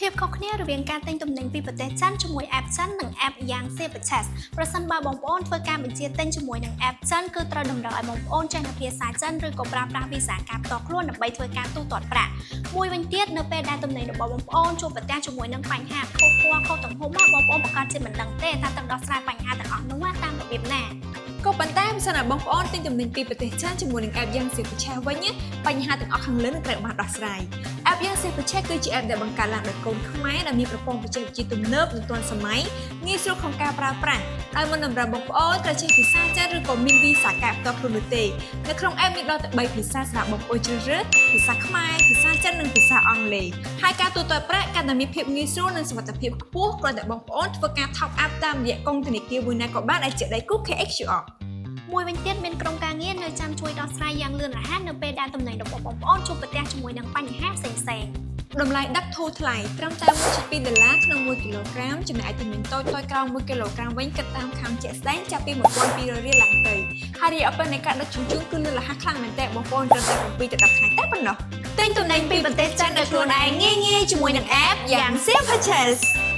ភាពខុសគ្នារវាងការទិញទំនិញពីប្រទេសចិនជាមួយ app ចិននិង app យ៉ាង Superchest ប្រសិនបើបងប្អូនធ្វើការបញ្ជាទិញជាមួយនឹង app ចិនគឺត្រូវតម្រូវឲ្យបងប្អូនចេះភាសាចិនឬក៏ប្រើប្រាស់វីសាការផ្ទាល់ខ្លួនដើម្បីធ្វើការទូទាត់ប្រាក់មួយវិញទៀតនៅពេលដែលទំនិញរបស់បងប្អូនជួបប្រទះជាមួយនឹងបញ្ហាខុសពណ៌ខុសទំហំបងប្អូនប្រកាសជាមិនដឹងទេថាត្រូវដោះស្រាយបញ្ហាទាំងអស់នោះតាមរបៀបណាក៏ប៉ុន្តែបើសិនណាបងប្អូនទិញទំនិញពីប្រទេសចិនជាមួយនឹង app យ៉ាង Superchest វិញបញ្ហាទាំងអស់ខាងលើនឹងត្រូវបានដោះស្រាយ app យ៉ាង Superchest គឺជា app ដែលបង្កើតឡើងដោយកូនខ្មែរដែលមានប្រព័ន្ធបច្ចេកវិទ្យាទំនើបនិងទាន់សម័យងាយស្រួលក្នុងការប្រើប្រាស់ហើយមិនតម្រូវបងប្អូនត្រូវចេះភាសាចិនឬក៏មានវីសាការផ្ទាល់ខ្លួននោះទេនៅក្នុង app មានដល់ទៅ3ភាសាសម្រាប់បងប្អូនជ្រើសរើសភាសាខ្មែរភាសាចិននិងភាសាអង់គ្លេសហើយការទូទាត់ប្រាក់កាន់តែមានភាពងាយស្រួលនិងសុវត្ថិភាពខ្ពស់គ្រាន់តែបងប្អូនធ្វើការ top up តាមរយៈកុងធនាគារមួយណាក៏បានដែលជាដៃគូ KXQRមួយវិញទៀតមានក្រុមការងារនៅចាំជួយដោះស្រាយយ៉ាងលឿនរហ័សនៅពេលដែលទំនិញរបស់បងប្អូនជួបប្រទះជាមួយនឹងបញ្ហាផ្សេងៗតម្លៃដឹកធូរថ្លៃត្រឹមតែ$1.2ក្នុង1គីឡូក្រាមចំណែកឯទំនិញតូចៗក្រោម1គីឡូក្រាមវិញគិតតាមខាងជាក់ស្ដែងចាប់ពី$1,200រៀលឡើងទៅហើយរយៈពេលនៃការដឹកជញ្ជូនគឺលឿនរហ័សខ្លាំងមែនទែនបងប្អូនត្រឹមតែ7ទៅ10ថ្ងៃតែប៉ុណ្ណោះទិញទំនិញពីប្រទេសចិនដោយខ្លួនឯងងាយៗជាមួយនឹង app យ៉ាង Superchest